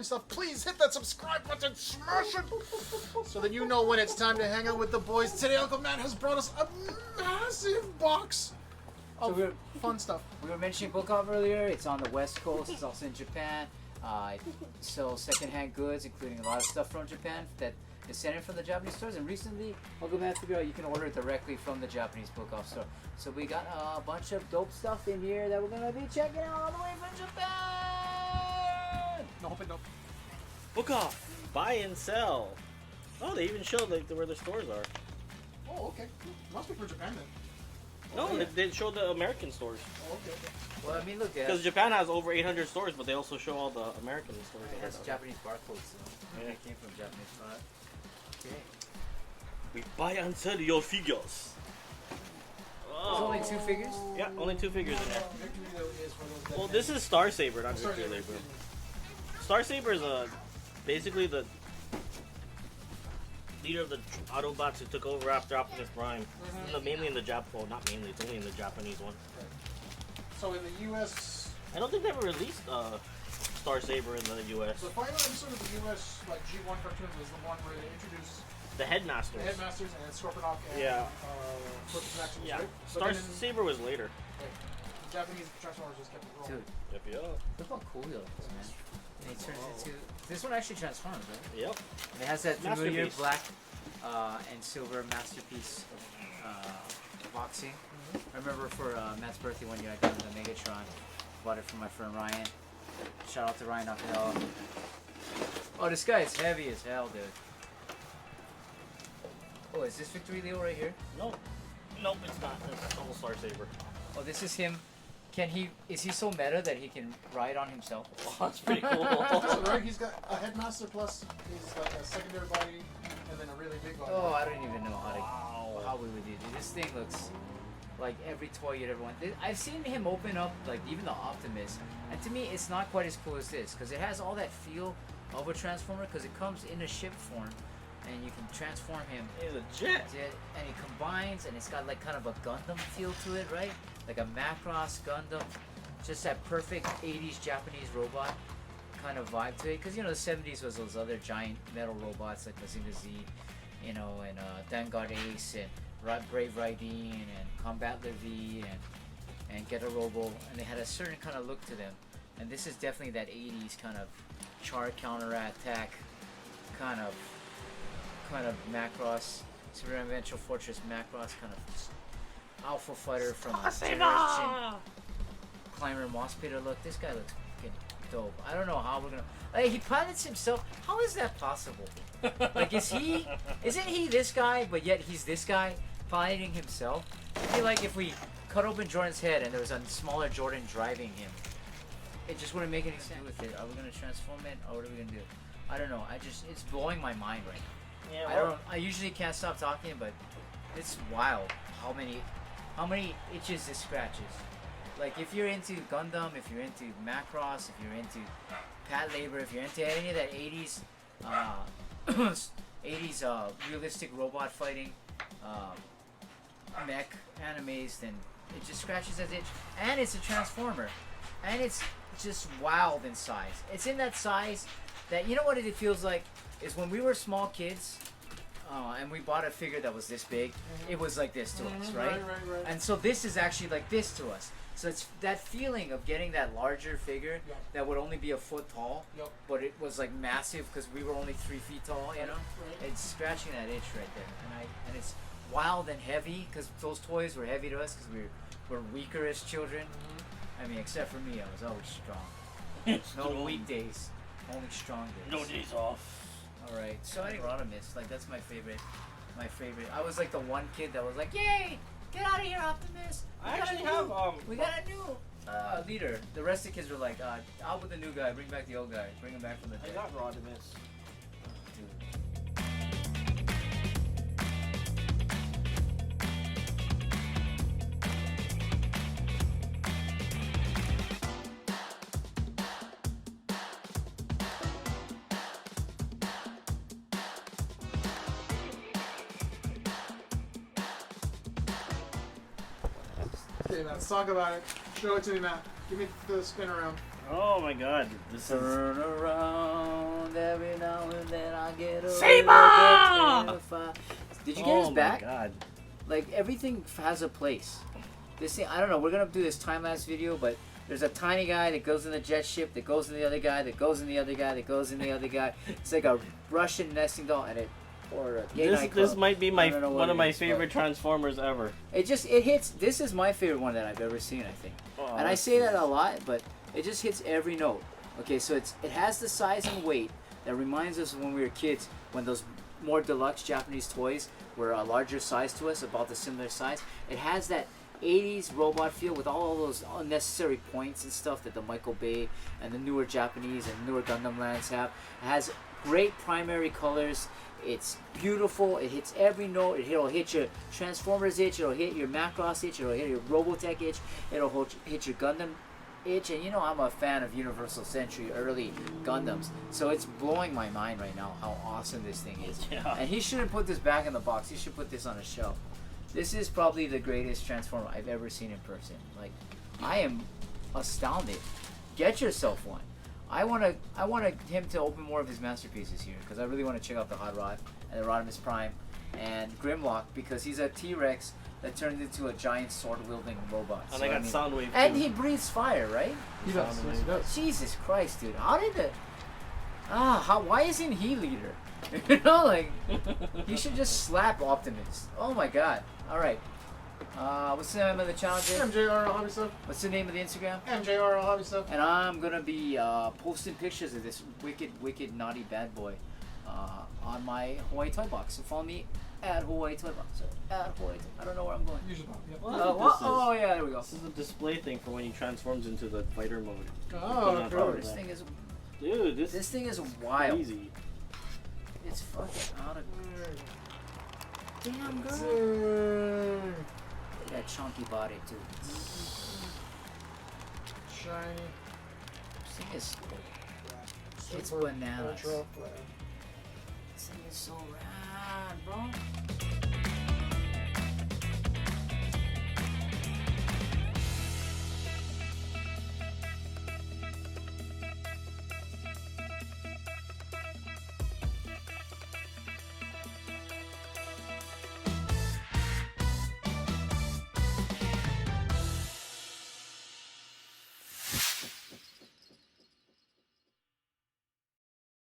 lovely stuff, please hit that subscribe button, smash it, so that you know when it's time to hang out with the boys. Today, Uncle Matt has brought us a massive box of fun stuff. We were mentioning Bookoff earlier. It's on the West Coast. It's also in Japan. It sells secondhand goods, including a lot of stuff from Japan that is sent in from the Japanese stores. And recently, Uncle Matt figured out you can order it directly from the Japanese Bookoff store. So we got a bunch of dope stuff in here that we're gonna be checking out all the way from Japan. No, but no. Bookoff, buy and sell. Oh, they even showed like where the stores are. Oh, okay. Must be for Japan then. No, they showed the American stores. Oh, okay. Well, I mean, look at Because Japan has over 800 stores, but they also show all the American stores. it has Japanese barcodes, so Yeah. it came from Japanese product. Okay. We buy and sell your figures. There's only 2 figures? Yeah, only 2 figures in there. Victory though is for those that Well, this is Star Saber, not Sorry, Victory Saber. Star Saber is basically the leader of the Autobots who took over after Optimus Prime. Mainly in the well, not mainly, it's only in the Japanese one. So in the U.S., I don't think they ever released Star Saber in the U.S. the final episode of the U.S. like G1 cartoon was the one where they introduced The Headmasters. the Headmasters and Scorponok and Yeah. Purpose Maximus, Yeah, right? Star But then in, Saber was later. the Japanese Transformers just kept it rolling. Dude, Yep. look how cool he looks, man. And he turns into... This one actually transforms, right? Yep. It has that familiar Masterpiece. black and silver masterpiece boxing. I remember for Matt's birthday one year I got him the Megatron. Bought it from my friend Ryan. Shout out to Ryan up the hill. Oh, this guy is heavy as hell, dude. Oh, is this Victory Leo right here? Nope, it's not. It's all Star Saber. Oh, this is him. Is he so meta that he can ride on himself? Oh, that's pretty cool. So, right, he's got a Headmaster plus he's like a secondary body and then a really big body. Oh, I don't even know Wow. how we would do this. This thing looks like every toy you'd ever want. I've seen him open up like even the Optimus, and to me, it's not quite as cool as this because it has all that feel of a Transformer because it comes in a ship form, and you can transform him. He's a jet. And he combines, and it's got like kind of a Gundam feel to it, right? Like a Macross Gundam, just that perfect 80s Japanese robot kind of vibe to it. Because you know the 70s was those other giant metal robots like Mazinga Z, you know, and Vanguard Ace and Brave Raideen and Combat Levy and Get a Robo, and they had a certain kind of look to them. And this is definitely that 80s kind of char counterattack kind of Macross, Super Adventure Fortress Macross kind of alpha fighter from Generation Climber Moss Peter look. This guy looks fucking dope. I don't know how we're gonna. Like, he pilots himself. How is that possible? Like, isn't he this guy, but yet he's this guy piloting himself? I feel like if we cut open Jordan's head and there was a smaller Jordan driving him, it just wouldn't make any sense with it. Are we gonna transform it, or what are we gonna do? I don't know. It's blowing my mind right now. Yeah, I usually can't stop talking, but it's wild how many itches this scratches. Like if you're into Gundam, if you're into Macross, if you're into Pat Labor, if you're into any of that 80s 80s realistic robot fighting mech animes, then it just scratches that itch. And it's a Transformer. And it's just wild in size. It's in that size that, you know what it feels like? Is when we were small kids and we bought a figure that was this big, it was like this to us, right? Right. And so this is actually like this to us. So it's that feeling of getting that larger figure that would only be a foot tall, but it was like massive because we were only 3 feet tall, you know? It's scratching that itch right there. And it's wild and heavy because those toys were heavy to us because we were weaker as children. I mean, except for me, I was always strong. No weekdays, only strong days. No days off. Alright, so I Rodimus, like that's my favorite. I was like the one kid that was like, yay! Get out of here, Optimus! I actually have We got a new leader. The rest of the kids were like, out with the new guy, bring back the old guy, bring him back from the I dead. got Rodimus. Dude. Okay, Matt, let's talk about it. Show it to me, Matt. Give me the spin around. Oh my god, this is... Turn around every now and then I get a Saber! little terrified. Did you get his back? Oh my god. Like, everything has a place. This thing, I don't know, we're gonna do this time-lapse video, but there's a tiny guy that goes in the jet ship, that goes in the other guy, that goes in the other guy, that goes in the other guy. It's like a Russian nesting doll, and or a gay nightclub. This might be my one of my is, favorite Transformers ever. It hits. This is my favorite one that I've ever seen, I think. Oh, And I say that a lot, but it just hits every note. Okay, so it has the size and weight that reminds us of when we were kids, when those more deluxe Japanese toys were a larger size to us, about the similar size. It has that 80s robot feel with all those unnecessary points and stuff that the Michael Bay and the newer Japanese and newer Gundam lands have. It has great primary colors. It's beautiful. It hits every note. It'll hit your Transformers itch. It'll hit your Macross itch. It'll hit your Robotech itch. It'll hit your Gundam itch. And you know I'm a fan of Universal Century early Gundams. So it's blowing my mind right now how awesome this thing is. Yeah. And he shouldn't put this back in the box. He should put this on a shelf. This is probably the greatest Transformer I've ever seen in person. Like, I am astounded. Get yourself one. I want him to open more of his masterpieces here because I really want to check out the Hot Rod and the Rodimus Prime and Grimlock because he's a T-Rex that turned into a giant sword-wielding robot. And I got Soundwave And too. he breathes fire, right? He does. Yes, he does. Jesus Christ, dude! How did it? Why isn't he leader? You know, like he should just slap Optimus. Oh my God! All right. What's the name of the channel, Jay? MJRL Hobby Stuff. What's the name of the Instagram? MJRL Hobby Stuff. And I'm gonna be posting pictures of this wicked, naughty bad boy on my Hawaii Toy Box. So follow me at Hawaii Toy Box. At Hawaii. I don't know where I'm going. You should know. Yep. Oh yeah, there we go. This is a display thing for when he transforms into the fighter mode. Oh, Cool. Oh, this thing is Dude, this thing is wild. crazy. It's fucking out of. Damn girl. Mm. That chunky body too. Shiny. This thing is. It's Super bananas. ultra rare. This thing is so rad, bro.